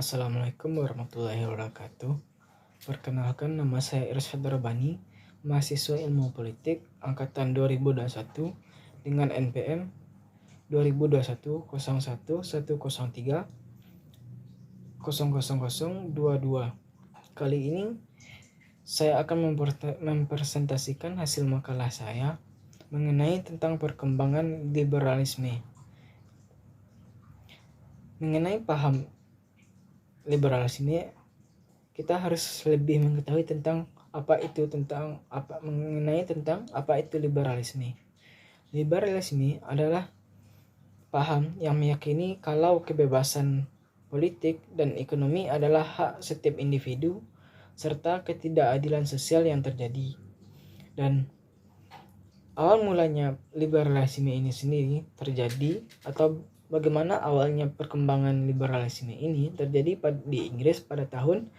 Assalamualaikum warahmatullahi wabarakatuh. Perkenalkan, nama saya Irsyad Rabani, mahasiswa Ilmu Politik angkatan 2021 dengan NPM 2021 01 103 00022. Kali ini saya akan mempresentasikan hasil makalah saya mengenai tentang perkembangan liberalisme. Mengenai paham liberalisme, kita harus lebih mengetahui tentang apa itu liberalisme. Liberalisme adalah paham yang meyakini kalau kebebasan politik dan ekonomi adalah hak setiap individu serta ketidakadilan sosial yang terjadi. Dan awal mulanya liberalisme ini sendiri terjadi, atau bagaimana awalnya perkembangan liberalisme ini terjadi di Inggris pada tahun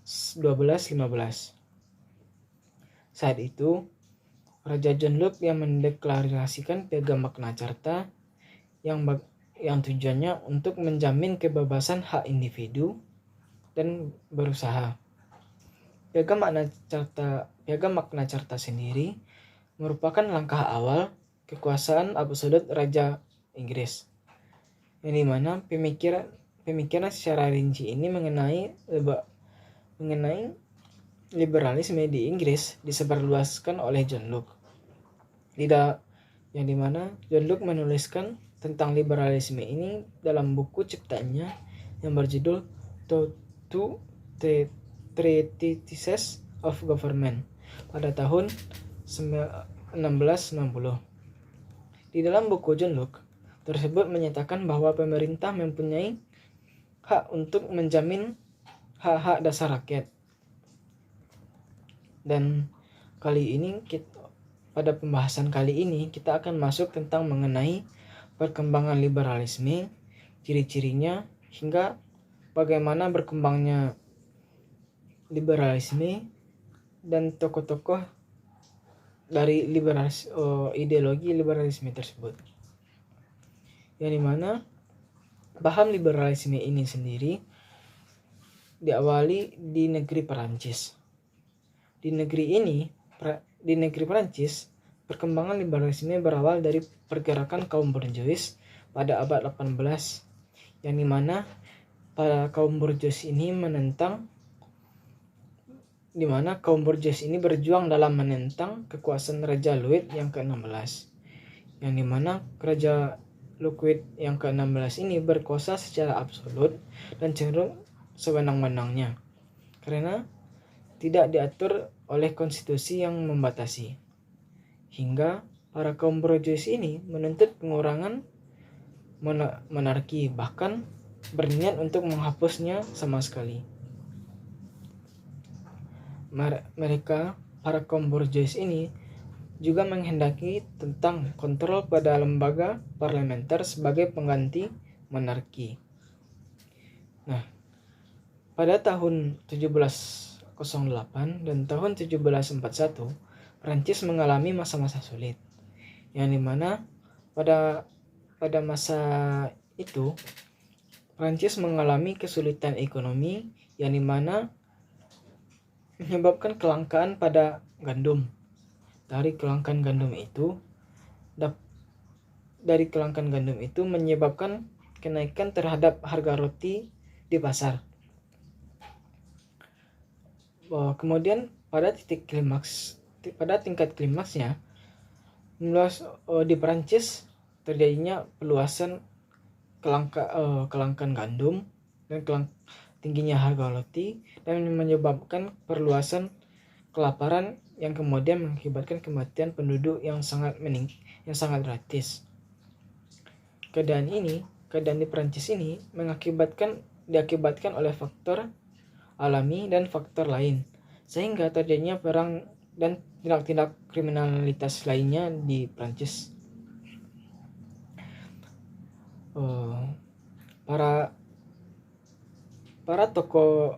1215. Saat itu, Raja John Locke yang mendeklarasikan Piagam Magna Carta yang tujuannya untuk menjamin kebebasan hak individu dan berusaha. Piagam Magna Carta sendiri merupakan langkah awal kekuasaan absolut Raja Inggris, yang dimana pemikiran secara rinci ini mengenai liberalisme di Inggris disebarluaskan oleh John Locke. Yang dimana John Locke menuliskan tentang liberalisme ini dalam buku ciptaannya yang berjudul Two Treatises of Government pada tahun 1660. Di dalam buku John Locke tersebut menyatakan bahwa pemerintah mempunyai hak untuk menjamin hak-hak dasar rakyat. Dan pada pembahasan kali ini kita akan masuk tentang mengenai perkembangan liberalisme, ciri-cirinya, hingga bagaimana berkembangnya liberalisme dan tokoh-tokoh dari ideologi liberalisme tersebut. Yang dimana paham liberalisme ini sendiri diawali di negeri Perancis. Di negeri Perancis, perkembangan liberalisme berawal dari pergerakan kaum borjuis pada abad 18, yang dimana para kaum borjuis ini berjuang dalam menentang kekuasaan Raja Louis yang ke-16, yang dimana Raja Louis yang ke-16 ini berkuasa secara absolut dan cenderung sewenang-wenangnya karena tidak diatur oleh konstitusi yang membatasi, hingga para kaum borjuis ini menuntut pengurangan monarki, bahkan berniat untuk menghapusnya sama sekali. Para kaum borjuis ini juga menghendaki tentang kontrol pada lembaga parlementer sebagai pengganti monarki. Nah, pada tahun 1708 dan tahun 1741, Prancis mengalami masa-masa sulit, yang dimana pada masa itu Prancis mengalami kesulitan ekonomi, yang dimana menyebabkan kelangkaan pada gandum. Dari kelangkaan gandum itu menyebabkan kenaikan terhadap harga roti di pasar. Kemudian pada tingkat klimaksnya di Perancis terjadinya peluasan kelangkaan gandum dan tingginya harga roti, dan menyebabkan perluasan kelaparan yang kemudian mengakibatkan kematian penduduk yang sangat drastis. Keadaan di Perancis ini diakibatkan oleh faktor alami dan faktor lain, sehingga terjadinya perang dan tindak-tindak kriminalitas lainnya di Perancis. Para tokoh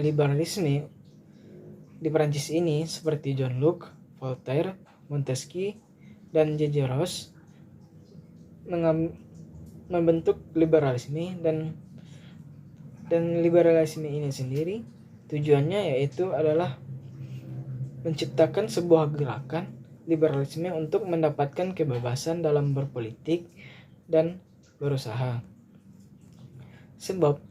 liberalisme di Perancis ini seperti John Locke, Voltaire, Montesquieu, dan J.J. Rousseau membentuk liberalisme, dan Dan liberalisme ini sendiri tujuannya yaitu adalah menciptakan sebuah gerakan liberalisme untuk mendapatkan kebebasan dalam berpolitik dan berusaha. Sebab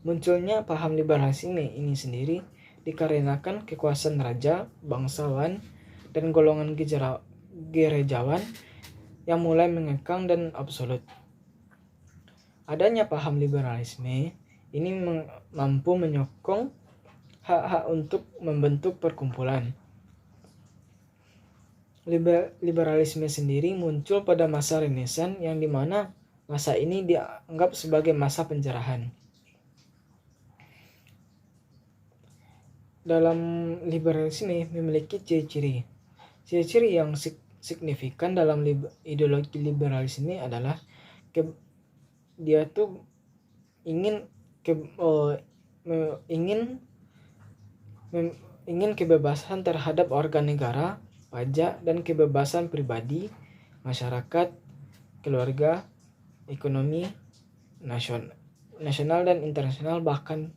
munculnya paham liberalisme ini sendiri dikarenakan kekuasaan raja, bangsawan, dan golongan gerejawan yang mulai mengekang dan absolut. Adanya paham liberalisme ini mampu menyokong hak-hak untuk membentuk perkumpulan. Liberalisme sendiri muncul pada masa Renaissance yang dimana masa ini dianggap sebagai masa penjarahan. Dalam liberalisme memiliki ciri-ciri. Ciri-ciri yang signifikan dalam ideologi liberalisme adalah dia tuh ingin kebebasan terhadap warga negara, pajak, dan kebebasan pribadi, masyarakat, keluarga, ekonomi, nasional dan internasional, bahkan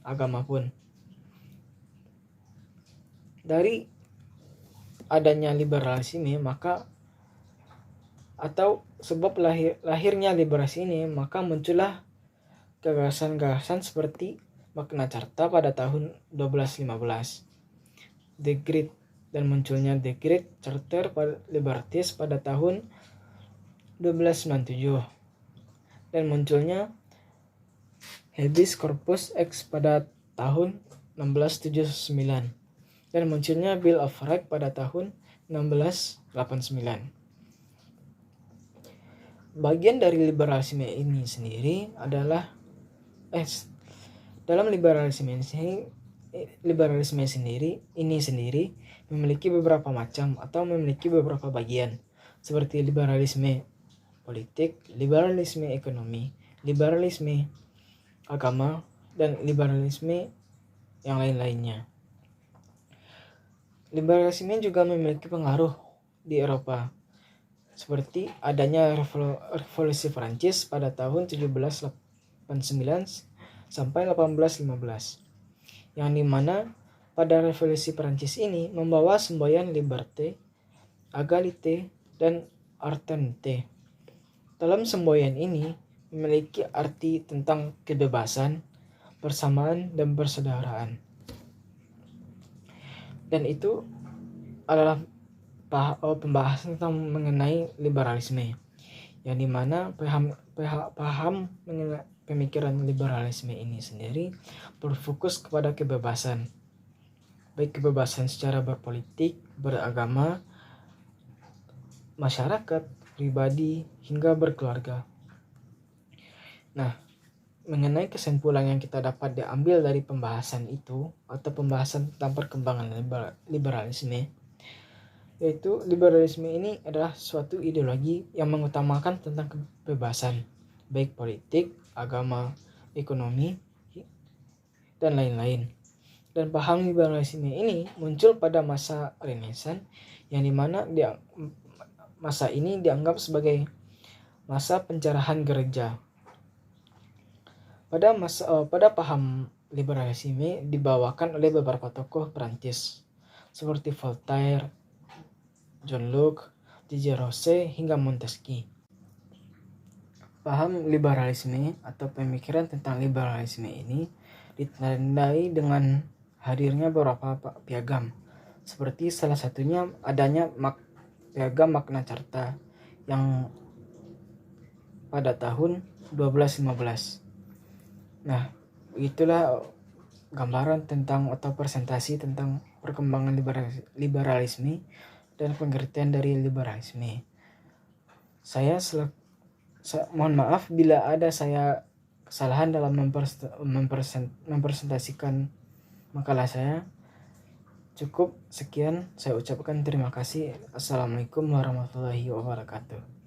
agama pun. Dari adanya liberalisme sebab lahirnya liberalisme ini, maka muncullah gagasan-gagasan seperti Magna Carta pada tahun 1215, dan munculnya Decreet Charter Liberties pada tahun 1297, dan munculnya Habeas Corpus Act pada tahun 1679, dan munculnya Bill of Rights pada tahun 1689. Bagian dari liberalisme ini sendiri adalah dalam liberalisme sendiri memiliki beberapa macam atau memiliki beberapa bagian, seperti liberalisme politik, liberalisme ekonomi, liberalisme agama, dan liberalisme yang lain-lainnya. Liberalisme juga memiliki pengaruh di Eropa, seperti adanya revolusi Prancis pada tahun 1789 sampai 1815, yang dimana pada revolusi Prancis ini membawa semboyan liberté, égalité, dan fraternité. Dalam semboyan ini memiliki arti tentang kebebasan, persamaan, dan persaudaraan. Dan itu adalah pembahasan tentang mengenai liberalisme, yang dimana paham mengenai pemikiran liberalisme ini sendiri berfokus kepada kebebasan, baik kebebasan secara berpolitik, beragama, masyarakat, pribadi, hingga berkeluarga. Nah, mengenai kesimpulan yang kita dapat diambil dari pembahasan itu atau pembahasan tentang perkembangan liberalisme, yaitu liberalisme ini adalah suatu ideologi yang mengutamakan tentang kebebasan, baik politik, agama, ekonomi, dan lain-lain. Dan paham liberalisme ini muncul pada masa Renaissance, yang dimana masa ini dianggap sebagai masa pencerahan gereja. Pada paham liberalisme dibawakan oleh beberapa tokoh Prancis seperti Voltaire, John Locke, Diderot, hingga Montesquieu. Paham liberalisme atau pemikiran tentang liberalisme ini ditandai dengan hadirnya beberapa piagam, seperti salah satunya adanya piagam Magna Carta yang pada tahun 1215. Nah, itulah gambaran tentang atau presentasi tentang perkembangan liberalisme dan pengertian dari liberalisme. Mohon maaf bila ada saya kesalahan dalam mempresentasikan makalah saya. Cukup sekian, saya ucapkan terima kasih. Assalamualaikum warahmatullahi wabarakatuh.